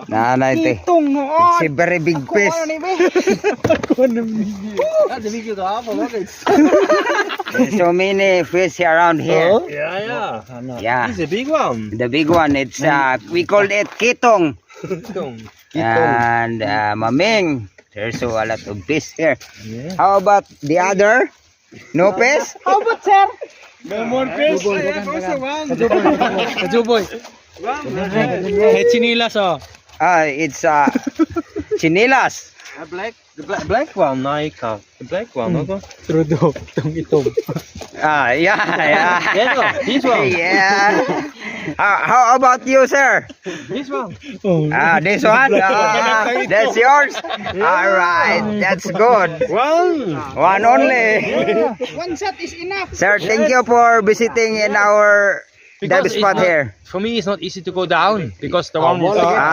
Nanay te. Kitong no. It's a very big fish. There's so many fish around here. Yeah. Yeah. It's a big one. The big one, it's we called it kitong. And maming. There's a lot of fish here. Yeah. How about the other? No fish? How about sir? No more fish. Kajuboy. Hey, chinilas oh. It's chinilas. The black one, Naika. The black one, okay? Trudo, itom. Yeah. This one. Yeah. How about you, sir? This one. This one? That's yours? Alright, that's good. One only. One shot is enough. Sir, thank you for visiting in our dive spot here. For me, it's not easy to go down because the one will